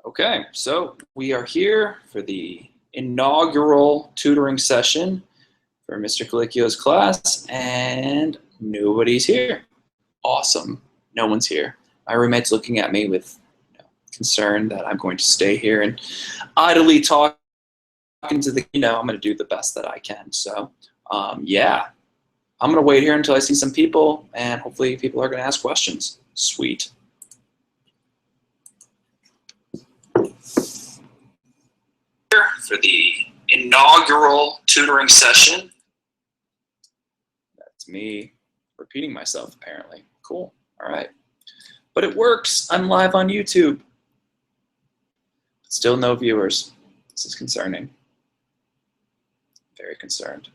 Okay, so we are here for the inaugural tutoring session for Mr. Colicchio's class, and nobody's here. Awesome, no one's here. My roommate's looking at me with concern that I'm going to stay here and idly talking to the, I'm going to do the best that I can. So, yeah, I'm going to wait here until I see some people, and hopefully people are going to ask questions. Sweet. For the inaugural tutoring session. That's me repeating myself, apparently. Cool. All right. But it works. I'm live on YouTube. Still no viewers. This is concerning. Very concerned.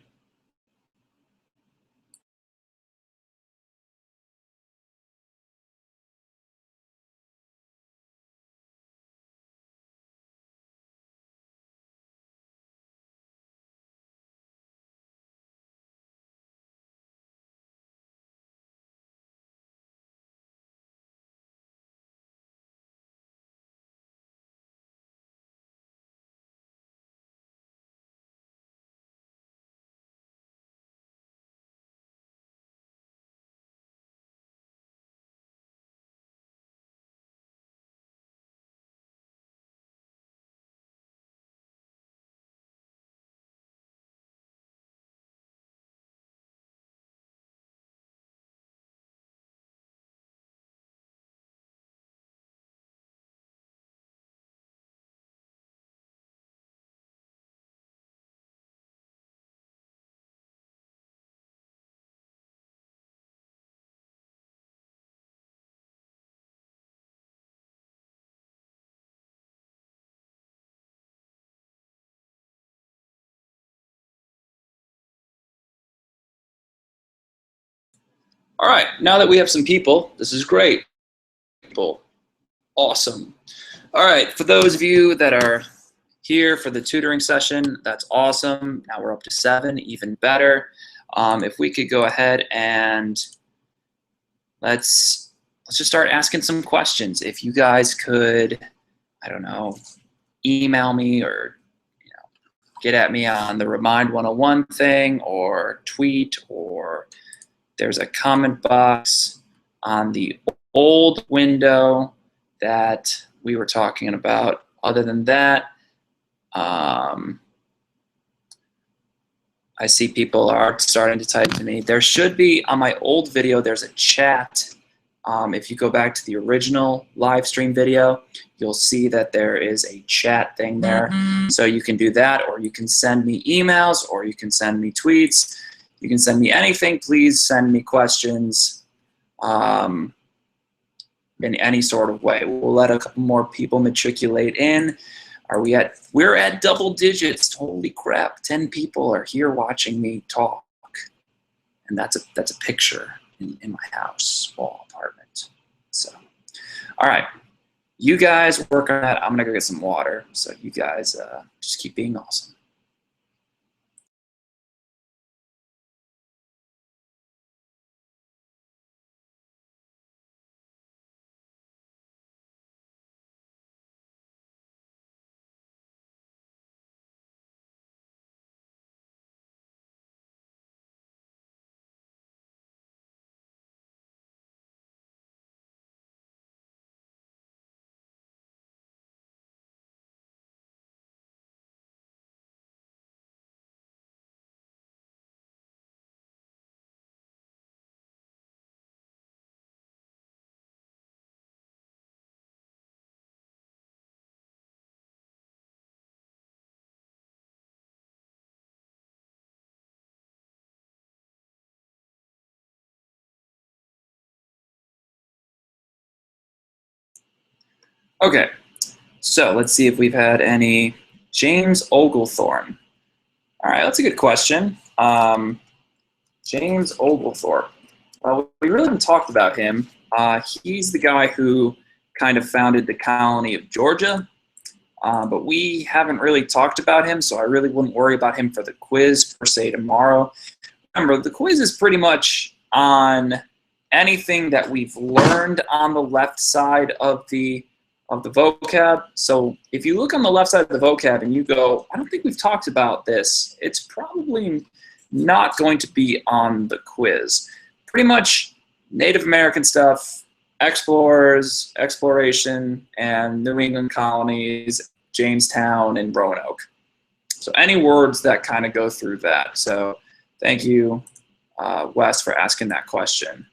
All right, now that we have some people, this is great. People, awesome. All right, for those of you that are here for the tutoring session, that's awesome. Now we're up to 7, even better. If we could go ahead and let's just start asking some questions. If you guys could, I don't know, email me or get at me on the Remind 101 thing, or tweet, or there's a comment box on the old window that we were talking about. Other than that, I see people are starting to type to me. There should be, on my old video, there's a chat. If you go back to the original live stream video, you'll see that there is a chat thing there. So you can do that, or you can send me emails, or you can send me tweets. You can send me anything. Please send me questions in any sort of way. We'll let a couple more people matriculate in. We're at double digits. Holy crap, 10 people are here watching me talk. And that's a picture in my house, small apartment. So, all right, you guys work on that. I'm gonna go get some water. So you guys just keep being awesome. Okay, so let's see if we've had any. James Oglethorpe. All right, that's a good question. James Oglethorpe. Well, we really haven't talked about him. He's the guy who kind of founded the colony of Georgia, but we haven't really talked about him, so I really wouldn't worry about him for the quiz per se tomorrow. Remember, the quiz is pretty much on anything that we've learned on the left side of the of the vocab. So if you look on the left side of the vocab and you go, I don't think we've talked about this, it's probably not going to be on the quiz. Pretty much Native American stuff, explorers, exploration, and New England colonies, Jamestown, and Roanoke. So any words that kind of go through that. So thank you, Wes, for asking that question.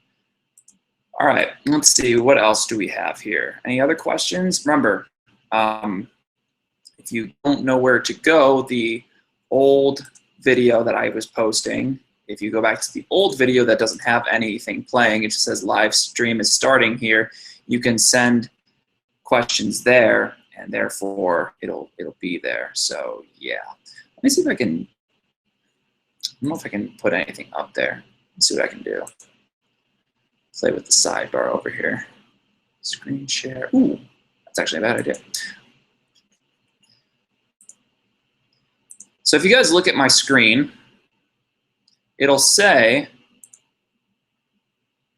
All right, let's see, what else do we have here? Any other questions? Remember, if you don't know where to go, the old video that I was posting, if you go back to the old video that doesn't have anything playing, it just says live stream is starting here, you can send questions there, and therefore it'll be there. So yeah, let me see if I can, I don't know if I can put anything up there. Let's see what I can do. Play with the sidebar over here. Screen share. Ooh, that's actually a bad idea. So if you guys look at my screen, it'll say,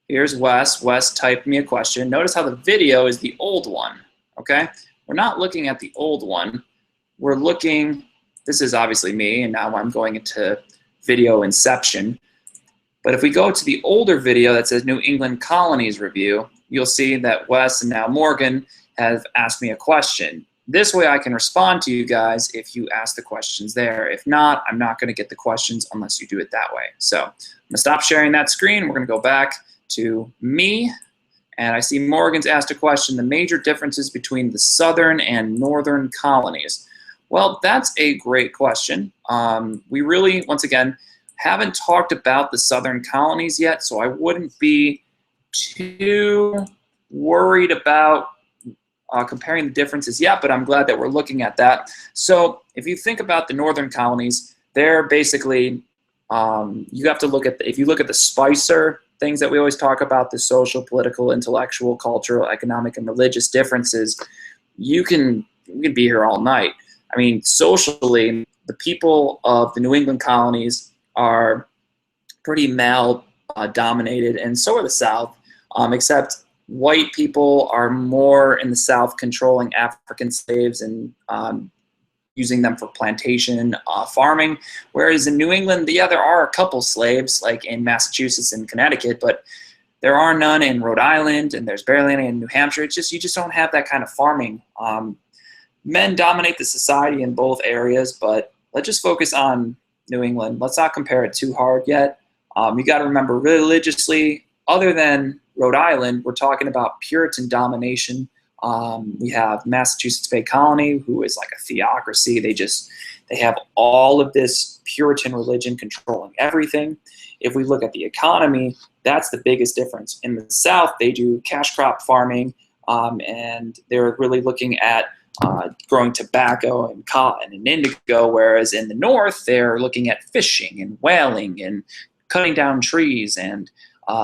here's Wes. Wes typed me a question. Notice how the video is the old one, okay? We're not looking at the old one. We're looking, this is obviously me, and now I'm going into video inception. But if we go to the older video that says New England Colonies Review, you'll see that Wes and now Morgan have asked me a question. This way I can respond to you guys if you ask the questions there. If not, I'm not going to get the questions unless you do it that way. So I'm going to stop sharing that screen. We're going to go back to me. And I see Morgan's asked a question, the major differences between the southern and northern colonies. Well, that's a great question. We really, once again, haven't talked about the southern colonies yet, so I wouldn't be too worried about comparing the differences yet, but I'm glad that we're looking at that. So if you think about the northern colonies, they're basically, you have to look at, if you look at the Spicer things that we always talk about, the social, political, intellectual, cultural, economic, and religious differences, you can be here all night. I mean, socially, the people of the New England colonies are pretty male dominated, and so are the South, except white people are more in the South controlling African slaves and using them for plantation farming, whereas in New England, yeah, there are a couple slaves, like in Massachusetts and Connecticut, but there are none in Rhode Island, and there's barely any in New Hampshire. It's just, you just don't have that kind of farming. Men dominate the society in both areas, but let's just focus on New England. Let's not compare it too hard yet. You got to remember, religiously, other than Rhode Island, we're talking about Puritan domination. We have Massachusetts Bay Colony, who is like a theocracy. They have all of this Puritan religion controlling everything. If we look at the economy, that's the biggest difference. In the South, they do cash crop farming, and they're really looking at growing tobacco and cotton and indigo, whereas in the North, they're looking at fishing and whaling and cutting down trees and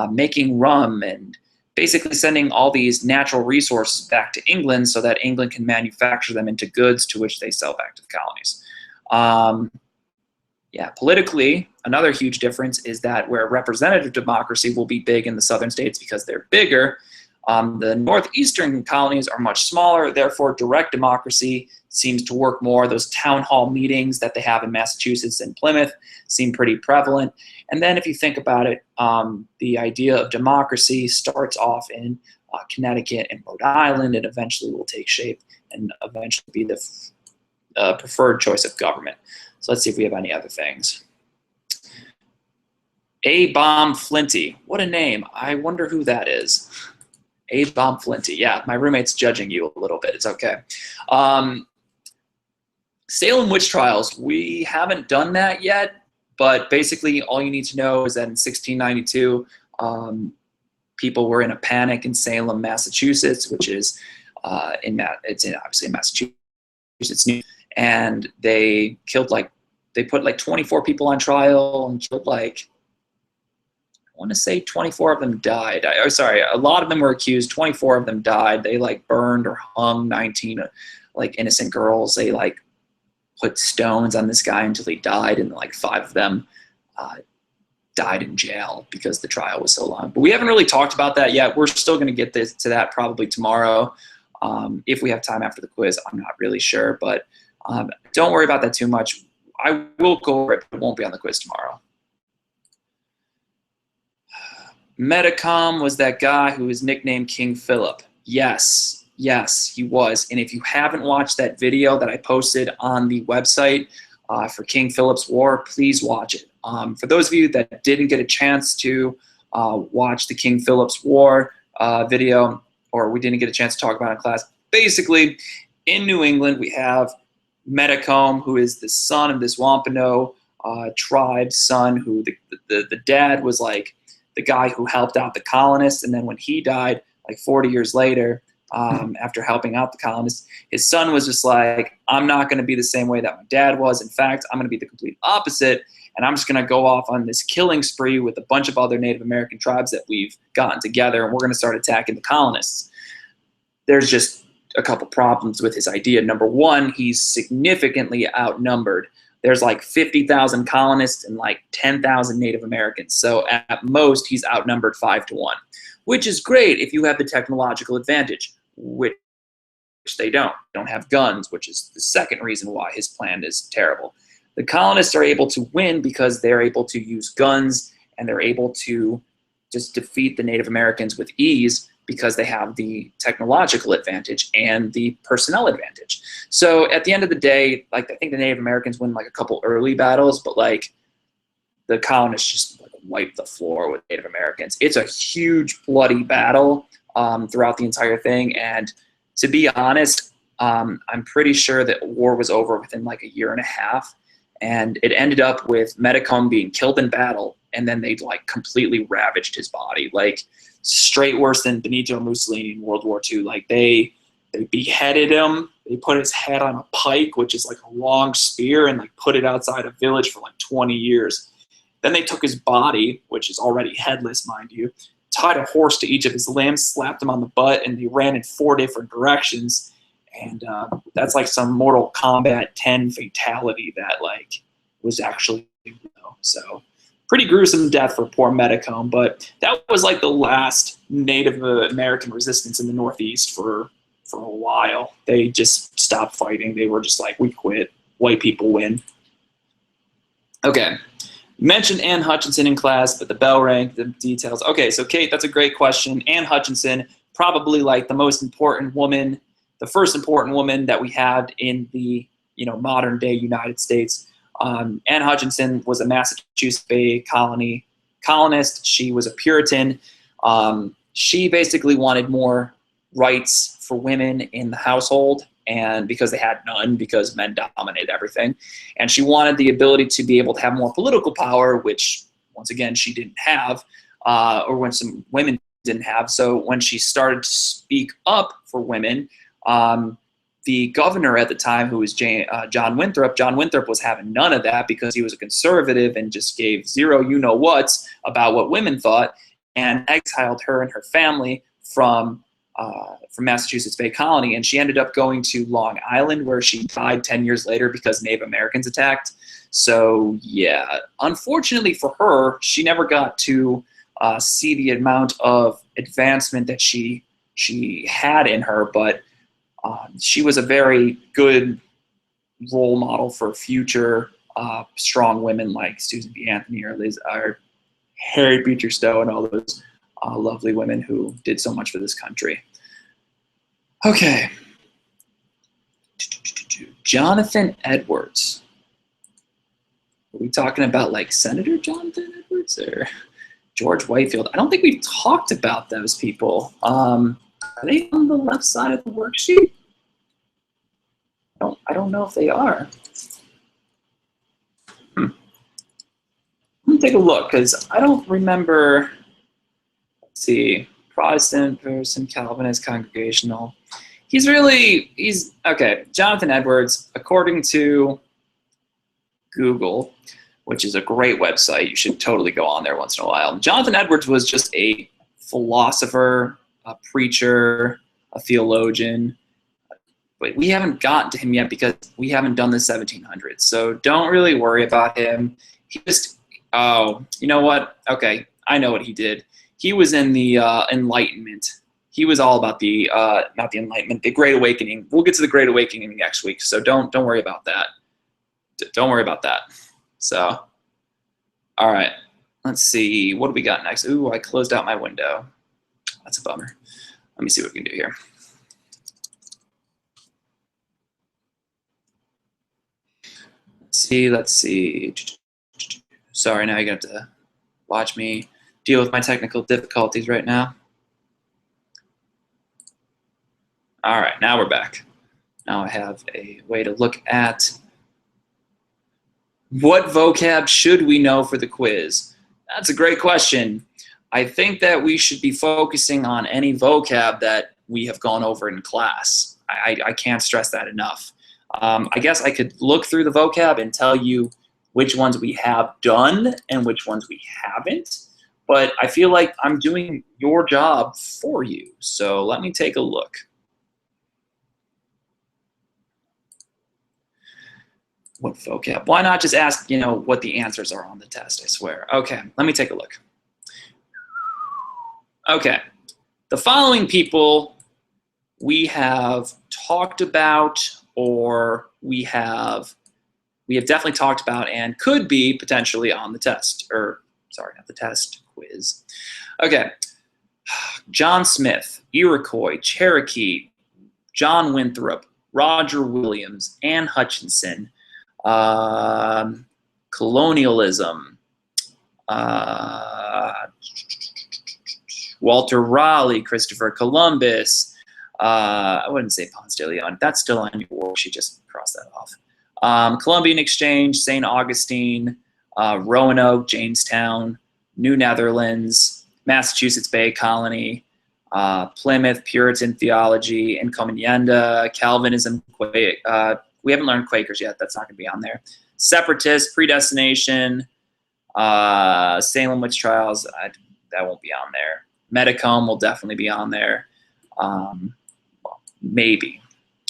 making rum and basically sending all these natural resources back to England so that England can manufacture them into goods to which they sell back to the colonies. Yeah, politically, another huge difference is that where representative democracy will be big in the southern states because they're bigger, the northeastern colonies are much smaller, therefore direct democracy seems to work more. Those town hall meetings that they have in Massachusetts and Plymouth seem pretty prevalent. And then if you think about it, the idea of democracy starts off in Connecticut and Rhode Island, and eventually will take shape and eventually be the preferred choice of government. So let's see if we have any other things. A-Bomb Flinty, what a name. I wonder who that is. A-Bomb Flinty, yeah, my roommate's judging you a little bit, it's okay. Salem witch trials, we haven't done that yet, but basically all you need to know is that in 1692, people were in a panic in Salem, Massachusetts, which is obviously in Massachusetts, and they killed they put like 24 people on trial and killed like, I want to say 24 of them died. Sorry, a lot of them were accused. 24 of them died. They like burned or hung 19 like innocent girls. They like put stones on this guy until he died, and like 5 of them died in jail because the trial was so long. But we haven't really talked about that yet. We're still going to get to that probably tomorrow. If we have time after the quiz, I'm not really sure, but don't worry about that too much. I will go over it, but it won't be on the quiz tomorrow. Metacom was that guy who was nicknamed King Philip. Yes, yes, he was. And if you haven't watched that video that I posted on the website for King Philip's War, please watch it. For those of you that didn't get a chance to watch the King Philip's War video, or we didn't get a chance to talk about it in class, basically, in New England, we have Metacom, who is the son of this Wampanoag tribe son, who the dad was like the guy who helped out the colonists, and then when he died, like 40 years later, after helping out the colonists, his son was just like, I'm not going to be the same way that my dad was. In fact, I'm going to be the complete opposite, and I'm just going to go off on this killing spree with a bunch of other Native American tribes that we've gotten together, and we're going to start attacking the colonists. There's just a couple problems with his idea. Number one, he's significantly outnumbered. There's like 50,000 colonists and like 10,000 Native Americans. So at most, he's outnumbered 5 to 1, which is great if you have the technological advantage, which they don't. They don't have guns, which is the second reason why his plan is terrible. The colonists are able to win because they're able to use guns, and they're able to just defeat the Native Americans with ease because they have the technological advantage and the personnel advantage. So at the end of the day, like, I think the Native Americans win like a couple early battles, but like the colonists just like wipe the floor with Native Americans. It's a huge bloody battle throughout the entire thing. And to be honest, I'm pretty sure that war was over within like a year and a half. And it ended up with Metacom being killed in battle, and then they like completely ravaged his body. Like, straight worse than Benito Mussolini in World War II. Like, they beheaded him. They put his head on a pike, which is like a long spear, and like put it outside a village for like 20 years. Then they took his body, which is already headless, mind you, tied a horse to each of his limbs, slapped him on the butt, and they ran in 4 different directions. And that's like some Mortal Kombat 10 fatality that like was actually, so pretty gruesome death for poor Metacom, but that was like the last Native American resistance in the Northeast for a while. They just stopped fighting. They were just like, we quit. White people win. Okay. You mentioned Anne Hutchinson in class, but the bell rang, the details. Okay, so Kate, that's a great question. Anne Hutchinson, probably like the most important woman, the first important woman that we had in the modern day United States. Anne Hutchinson was a Massachusetts Bay colonist. She was a Puritan. She basically wanted more rights for women in the household, and because they had none, because men dominated everything. And she wanted the ability to be able to have more political power, which, once again, she didn't have, or when some women didn't have. So when she started to speak up for women, the governor at the time, who was John Winthrop was having none of that because he was a conservative and just gave zero you-know-whats about what women thought, and exiled her and her family from Massachusetts Bay Colony. And she ended up going to Long Island, where she died 10 years later because Native Americans attacked. So yeah, unfortunately for her, she never got to see the amount of advancement that she had in her, but she was a very good role model for future strong women like Susan B. Anthony or Harriet Beecher Stowe and all those lovely women who did so much for this country. Okay. Jonathan Edwards. Are we talking about like Senator Jonathan Edwards or George Whitefield? I don't think we've talked about those people. Are they on the left side of the worksheet? I don't know if they are. Let me take a look, because I don't remember. Let's see. Protestant versus Calvinist, Congregational. He's okay. Jonathan Edwards, according to Google, which is a great website. You should totally go on there once in a while. Jonathan Edwards was just a philosopher, a preacher, a theologian. But we haven't gotten to him yet because we haven't done the 1700s. So don't really worry about him. He just, oh, you know what? Okay, I know what he did. He was in the Enlightenment he was all about the not the Enlightenment, the Great Awakening. We'll get to the Great Awakening next week, so don't worry about that. Don't worry about that. So, all right, let's see. What do we got next? Ooh, I closed out my window. That's a bummer. Let me see what we can do here. Let's see. Sorry, now you're gonna have to watch me deal with my technical difficulties right now. All right, now we're back. Now I have a way to look at what vocab should we know for the quiz. That's a great question. I think that we should be focusing on any vocab that we have gone over in class. I can't stress that enough. I guess I could look through the vocab and tell you which ones we have done and which ones we haven't, but I feel like I'm doing your job for you. So let me take a look. What vocab? Why not just ask, you know, what the answers are on the test, I swear. Okay, let me take a look. Okay, the following people we have talked about, or we have definitely talked about and could be potentially on the test, or sorry, not the test, quiz. Okay, John Smith, Iroquois, Cherokee, John Winthrop, Roger Williams, Anne Hutchinson, colonialism, Walter Raleigh, Christopher Columbus, I wouldn't say Ponce de Leon, that's still on your work, she just crossed that off. Columbian Exchange, St. Augustine, Roanoke, Jamestown, New Netherlands, Massachusetts Bay Colony, Plymouth, Puritan theology, Encomienda, Calvinism, we haven't learned Quakers yet, that's not going to be on there. Separatist, predestination, Salem witch trials, that won't be on there. Metacomb will definitely be on there. Well, maybe.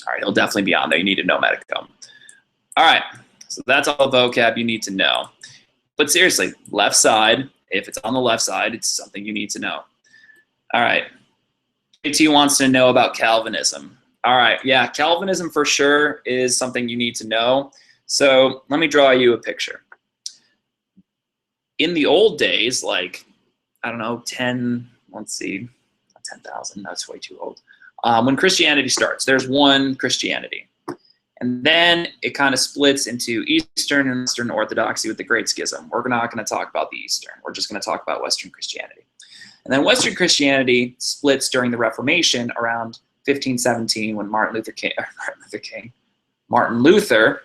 All right, it'll definitely be on there. You need to know Metacomb. All right, so that's all the vocab you need to know. But seriously, left side, if it's on the left side, it's something you need to know. All right, JT wants to know about Calvinism. All right, yeah, Calvinism for sure is something you need to know. So let me draw you a picture. In the old days, like, I don't know, 10,000, that's way too old. When Christianity starts, there's one Christianity. And then it kind of splits into Eastern and Western Orthodoxy with the Great Schism. We're not going to talk about the Eastern. We're just going to talk about Western Christianity. And then Western Christianity splits during the Reformation around 1517 when Martin Luther,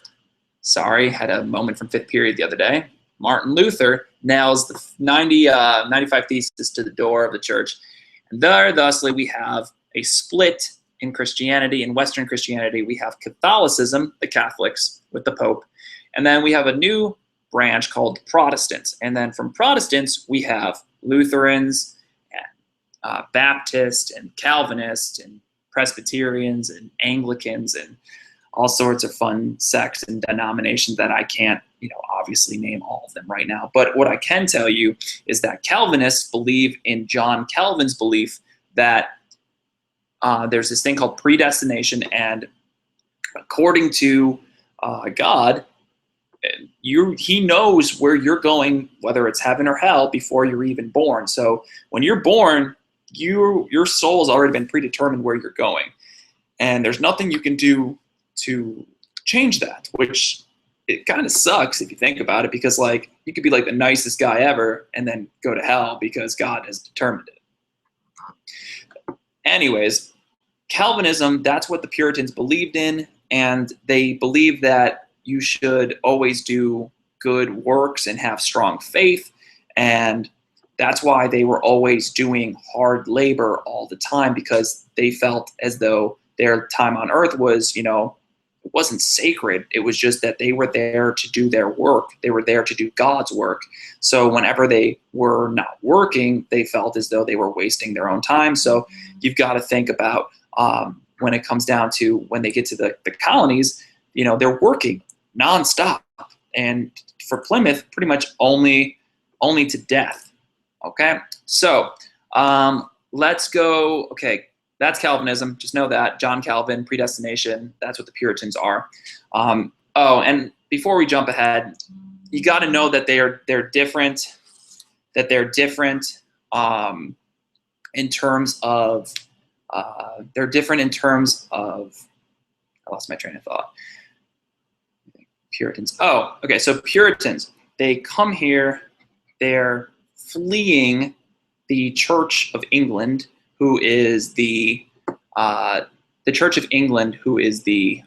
sorry, had a moment from fifth period the other day. Martin Luther nails the 95 Theses to the door of the church. And there, thusly, we have a split in Christianity. In Western Christianity, we have Catholicism, the Catholics, with the Pope. And then we have a new branch called Protestants. And then from Protestants, we have Lutherans, and Baptists, and Calvinists, and Presbyterians, and Anglicans, and all sorts of fun sects and denominations that I can't, obviously name all of them right now. But what I can tell you is that Calvinists believe in John Calvin's belief that there's this thing called predestination, and according to God, he knows where you're going, whether it's heaven or hell, before you're even born. So when you're born, your soul's already been predetermined where you're going, and there's nothing you can do to change that, which it kind of sucks if you think about it, because like you could be like the nicest guy ever and then go to hell because God has determined it. Anyways, Calvinism, that's what the Puritans believed in, and they believed that you should always do good works and have strong faith, and that's why they were always doing hard labor all the time, because they felt as though their time on earth was, it wasn't sacred. It was just that they were there to do their work. They were there to do God's work. So whenever they were not working, they felt as though they were wasting their own time. So you've got to think about when it comes down to when they get to the colonies, they're working nonstop. And for Plymouth, pretty much only to death. Okay, so let's go. Okay, that's Calvinism. Just know that. John Calvin, predestination. That's what the Puritans are. Oh, and before we jump ahead, you got to know that they're different. That they're different in terms of they're different in terms of. I lost my train of thought. Puritans. Oh, okay. So Puritans, they come here. They're fleeing the Church of England, who is the Church of England, who is the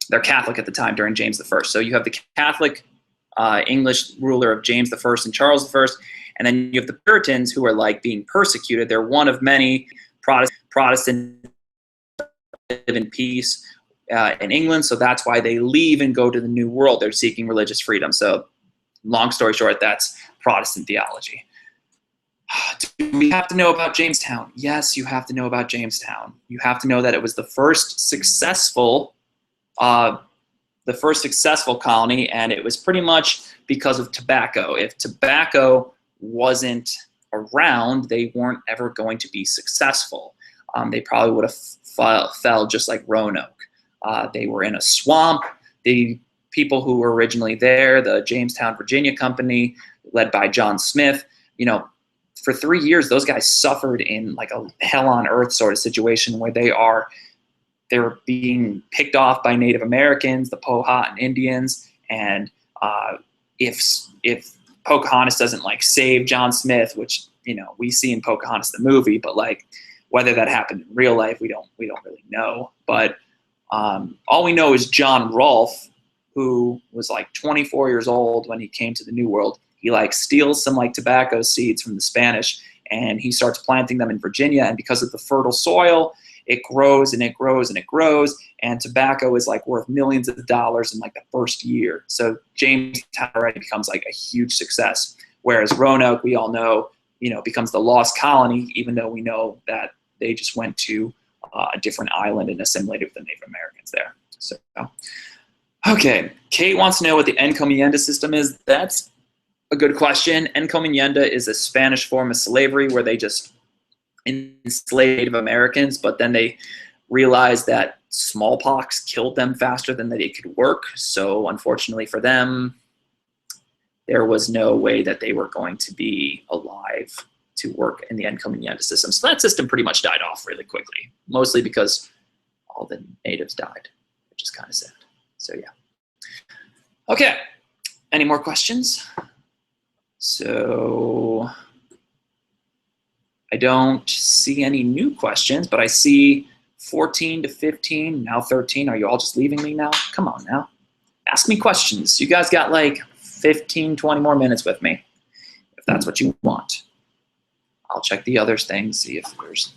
they're Catholic at the time during James I. So you have the Catholic English ruler of James I and Charles I, and then you have the Puritans who are like being persecuted. They're one of many Protestant live in peace in England, so that's why they leave and go to the New World. They're seeking religious freedom. So long story short, that's Protestant theology. Do we have to know about Jamestown? Yes, you have to know about Jamestown. You have to know that it was the first successful colony, and it was pretty much because of tobacco. If tobacco wasn't around, they weren't ever going to be successful. They probably would have fell just like Roanoke. They were in a swamp. The people who were originally there, the Jamestown, Virginia Company, led by John Smith, for 3 years, those guys suffered in like a hell on earth sort of situation where they're being picked off by Native Americans, the Powhatan Indians, and if Pocahontas doesn't like save John Smith, which we see in Pocahontas the movie, but like whether that happened in real life, we don't really know. But all we know is John Rolfe, who was like 24 years old when he came to the New World. He like steals some like tobacco seeds from the Spanish, and he starts planting them in Virginia. And because of the fertile soil, it grows and it grows and it grows. And tobacco is like worth millions of dollars in like the first year. So Jamestown already becomes like a huge success. Whereas Roanoke, we all know, becomes the lost colony, even though we know that they just went to a different island and assimilated with the Native Americans there. So, okay, Kate wants to know what the encomienda system is. That's a good question. Encomienda is a Spanish form of slavery where they just enslaved Native Americans, but then they realized that smallpox killed them faster than they could work. So unfortunately for them, there was no way that they were going to be alive to work in the encomienda system. So that system pretty much died off really quickly, mostly because all the natives died, which is kind of sad. So yeah. Okay, any more questions? So I don't see any new questions, but I see 14 to 15, now 13. Are you all just leaving me now? Come on now. Ask me questions. You guys got like 15, 20 more minutes with me, if that's what you want. I'll check the other things, see if there's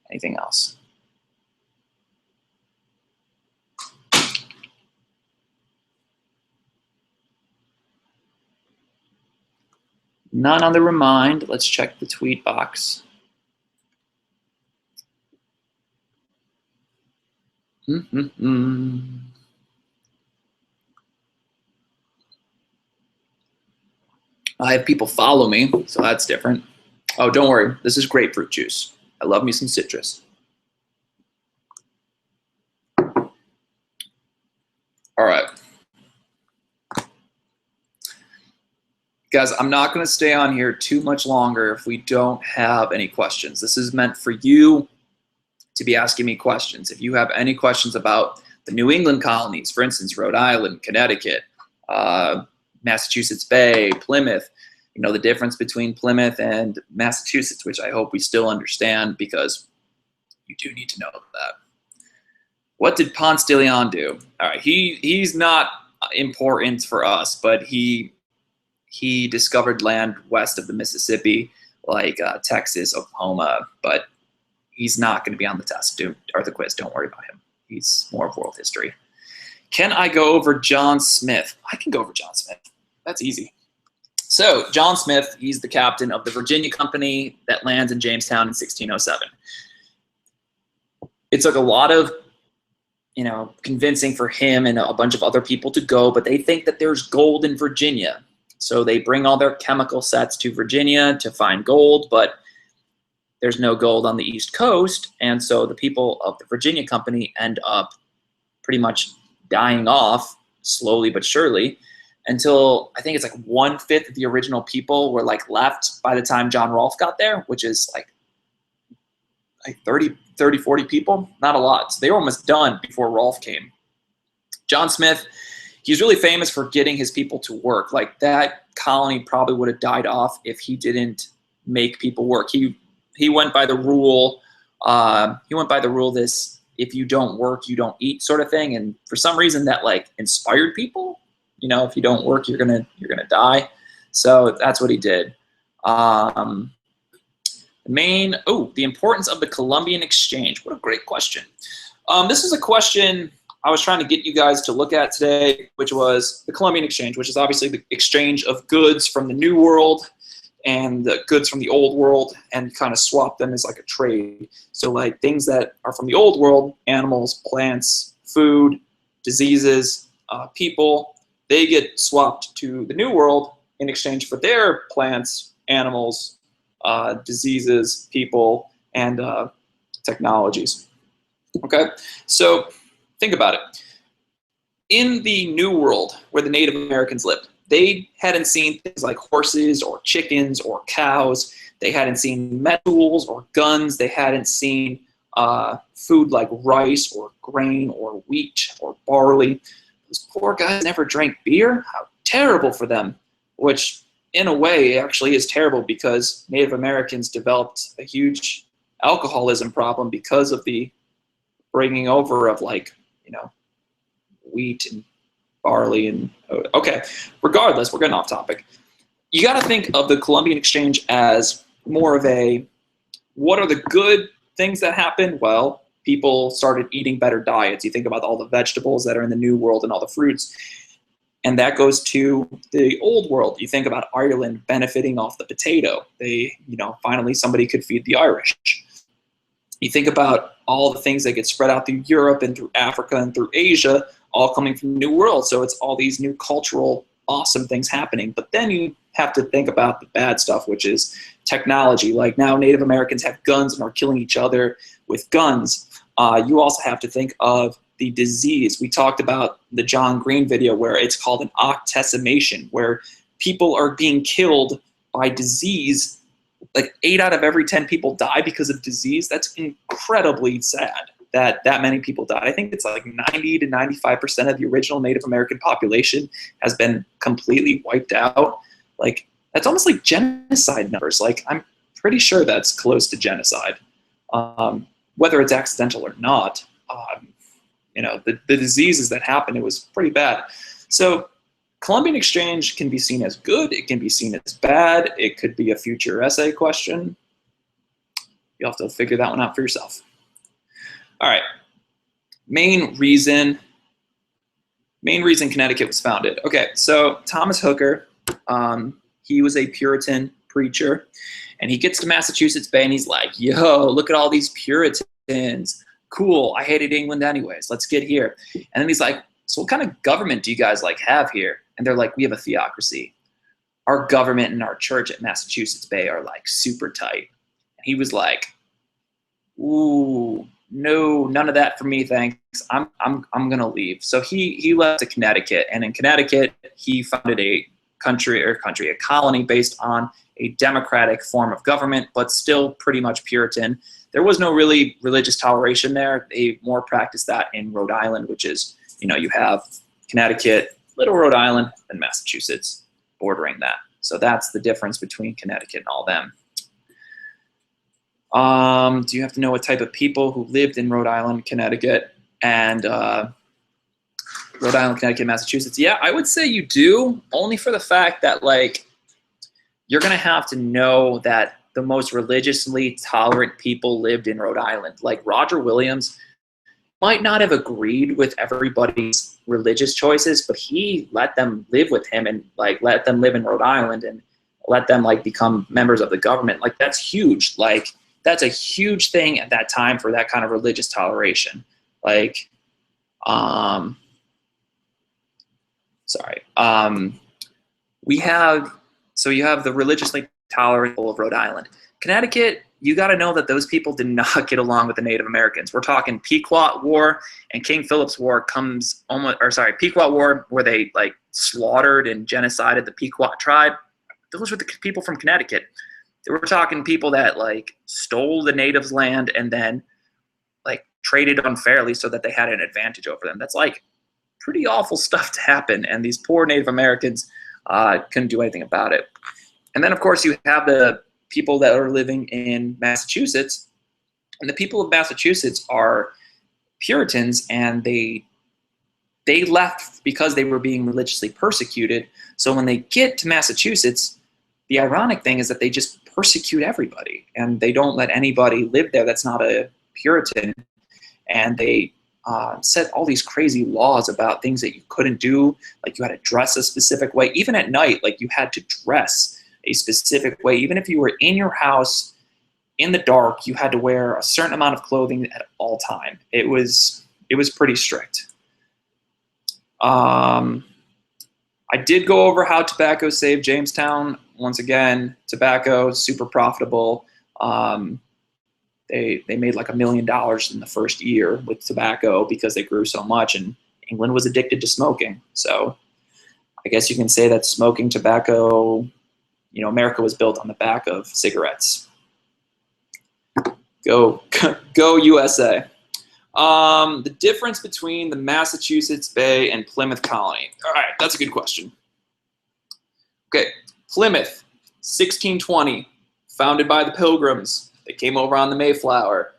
anything else. None on the remind. Let's check the tweet box. I have people follow me, so that's different. Oh, don't worry. This is grapefruit juice. I love me some citrus. All right. Guys, I'm not going to stay on here too much longer if we don't have any questions. This is meant for you to be asking me questions. If you have any questions about the New England colonies, for instance, Rhode Island, Connecticut, Massachusetts Bay, Plymouth, the difference between Plymouth and Massachusetts, which I hope we still understand because you do need to know that. What did Ponce de Leon do? All right, he's not important for us, but he discovered land west of the Mississippi, like Texas, Oklahoma, but he's not going to be on the test or the quiz. Don't worry about him. He's more of world history. Can I go over John Smith? I can go over John Smith. That's easy. So John Smith, he's the captain of the Virginia Company that lands in Jamestown in 1607. It took a lot of convincing for him and a bunch of other people to go, but they think that there's gold in Virginia. So they bring all their chemical sets to Virginia to find gold, but there's no gold on the East Coast, and so the people of the Virginia Company end up pretty much dying off slowly but surely until I think it's like 1/5 of the original people were like left by the time John Rolfe got there, which is like 30, 40 people, not a lot. So they were almost done before Rolfe came. John Smith, he's really famous for getting his people to work. Like that colony probably would have died off if he didn't make people work. He went by the rule. This if you don't work, you don't eat sort of thing. And for some reason that like inspired people. You know, if you don't work, you're gonna die. So that's what he did. The importance of the Columbian Exchange. What a great question. This is a question I was trying to get you guys to look at today, which was the Columbian Exchange, which is obviously the exchange of goods from the New World and the goods from the Old World, and kind of swap them as like a trade. So like things that are from the Old World, animals, plants, food, diseases, people, they get swapped to the New World in exchange for their plants, animals, diseases, people, and technologies. Okay, so think about it. In the New World, where the Native Americans lived, they hadn't seen things like horses or chickens or cows. They hadn't seen metal tools or guns. They hadn't seen food like rice or grain or wheat or barley. Those poor guys never drank beer. How terrible for them. Which, in a way, actually is terrible because Native Americans developed a huge alcoholism problem because of the bringing over of like, you know, wheat and barley and okay. Regardless, we're getting off topic. You got to think of the Columbian Exchange as more of a, what are the good things that happen? Well, people started eating better diets. You think about all the vegetables that are in the New World and all the fruits. And that goes to the Old World. You think about Ireland benefiting off the potato. Finally somebody could feed the Irish. You think about all the things that get spread out through Europe and through Africa and through Asia, all coming from the New World. So it's all these new cultural, awesome things happening. But then you have to think about the bad stuff, which is technology. Like now Native Americans have guns and are killing each other with guns. You also have to think of the disease. We talked about the John Green video where it's called an octessimation, where people are being killed by disease. Like 8 out of every 10 people die because of disease. That's incredibly sad that that many people died. I think it's like 90 to 95% of the original Native American population has been completely wiped out. Like that's almost like genocide numbers. Like I'm pretty sure that's close to genocide. Whether it's accidental or not, the diseases that happened, it was pretty bad. So Columbian Exchange can be seen as good. It can be seen as bad. It could be a future essay question. You'll have to figure that one out for yourself. All right. Main reason Connecticut was founded. Okay, so Thomas Hooker, he was a Puritan preacher, and he gets to Massachusetts Bay and he's like, yo, look at all these Puritans. Cool, I hated England anyways. Let's get here. And then he's like, so what kind of government do you guys like have here? And they're like, we have a theocracy. Our government and our church at Massachusetts Bay are like super tight. And he was like, ooh, no, none of that for me, thanks. I'm gonna leave. So he left to Connecticut, and in Connecticut he founded a colony based on a democratic form of government, but still pretty much Puritan. There was no really religious toleration there. They more practiced that in Rhode Island, which is, you have Connecticut, Little Rhode Island, and Massachusetts bordering that. So that's the difference between Connecticut and all them. Do you have to know what type of people who lived in Rhode Island, Connecticut, and Rhode Island, Connecticut, Massachusetts? Yeah, I would say you do, only for the fact that like you're gonna have to know that the most religiously tolerant people lived in Rhode Island. Like Roger Williams might not have agreed with everybody's religious choices, but he let them live with him and like let them live in Rhode Island and let them like become members of the government. Like that's huge. Like that's a huge thing at that time for that kind of religious toleration. Like, you have the religiously tolerant people of Rhode Island. Connecticut, you got to know that those people did not get along with the Native Americans. We're talking Pequot War and King Philip's War comes almost, or sorry, Pequot War, where they like slaughtered and genocided the Pequot tribe. Those were the people from Connecticut. We're talking people that like stole the natives' land and then like traded unfairly so that they had an advantage over them. That's like pretty awful stuff to happen. And these poor Native Americans couldn't do anything about it. And then, of course, you have the people that are living in Massachusetts. And the people of Massachusetts are Puritans, and they left because they were being religiously persecuted. So when they get to Massachusetts, the ironic thing is that they just persecute everybody, and they don't let anybody live there that's not a Puritan. And they set all these crazy laws about things that you couldn't do, like you had to dress a specific way. Even at night, like you had to dress a specific way. Even if you were in your house in the dark, you had to wear a certain amount of clothing at all time. It was pretty strict. I did go over how tobacco saved Jamestown. Once again, tobacco, super profitable. They made like $1 million in the first year with tobacco because they grew so much, and England was addicted to smoking. So I guess you can say that smoking tobacco, you know, America was built on the back of cigarettes. Go USA. The difference between the Massachusetts Bay and Plymouth Colony. All right, that's a good question. Okay, Plymouth, 1620, founded by the Pilgrims. They came over on the Mayflower.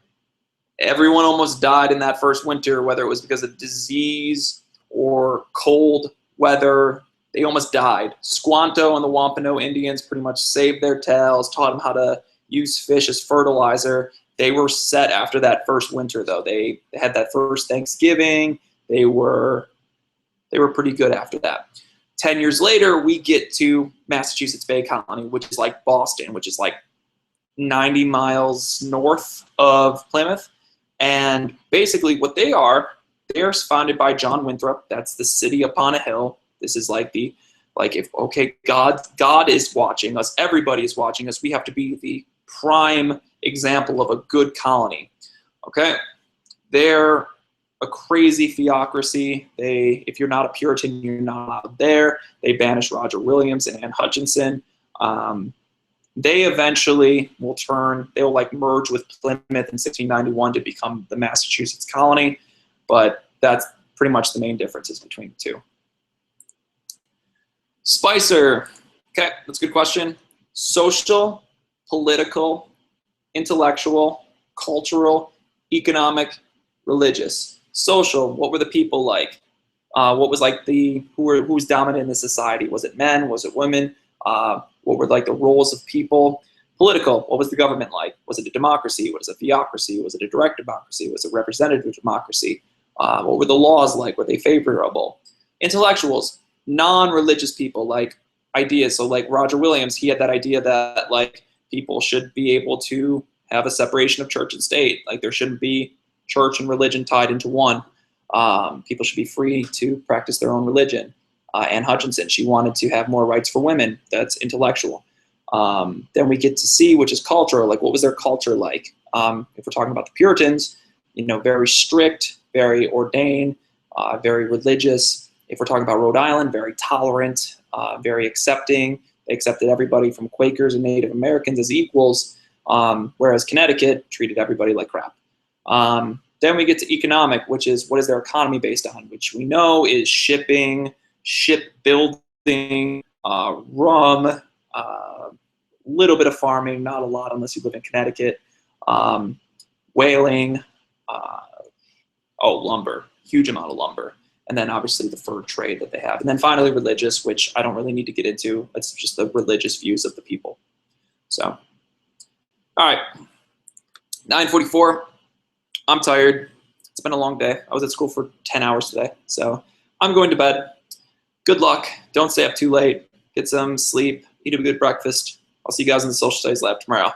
Everyone almost died in that first winter, whether it was because of disease or cold weather. They almost died. Squanto and the Wampanoag Indians pretty much saved their tails, taught them how to use fish as fertilizer. They were set after that first winter, though. They had that first Thanksgiving. They were pretty good after that. 10 years later, we get to Massachusetts Bay Colony, which is like Boston, which is like 90 miles north of Plymouth. And basically what they are founded by John Winthrop. That's the city upon a hill. This is like God is watching us, everybody is watching us. We have to be the prime example of a good colony. Okay, they're a crazy theocracy. If you're not a Puritan, you're not allowed there. They banished Roger Williams and Anne Hutchinson. They eventually will like merge with Plymouth in 1691 to become the Massachusetts colony, but that's pretty much the main differences between the two. Spicer, okay, that's a good question. Social, political, intellectual, cultural, economic, religious. Social, what were the people like? What was like who was dominant in the society? Was it men? Was it women? What were like the roles of people? Political, what was the government like? Was it a democracy? Was it a theocracy? Was it a direct democracy? Was it representative democracy? What were the laws like? Were they favorable? Intellectuals, non-religious people, like ideas. So like Roger Williams, he had that idea that like people should be able to have a separation of church and state. Like there shouldn't be church and religion tied into one. People should be free to practice their own religion. Anne Hutchinson, she wanted to have more rights for women. That's intellectual. Then we get to see, which is cultural. Like what was their culture like? If we're talking about the Puritans, you know, very strict, very ordained, very religious. If we're talking about Rhode Island, very tolerant, very accepting. They accepted everybody from Quakers and Native Americans as equals, whereas Connecticut treated everybody like crap. Then we get to economic, which is what is their economy based on, which we know is shipping, shipbuilding, rum, little bit of farming, not a lot unless you live in Connecticut, whaling, lumber, huge amount of lumber. And then obviously the fur trade that they have. And then finally religious, which I don't really need to get into. It's just the religious views of the people. So, all right, 9:44. I'm tired. It's been a long day. I was at school for 10 hours today. So I'm going to bed. Good luck. Don't stay up too late. Get some sleep. Eat a good breakfast. I'll see you guys in the social studies lab tomorrow.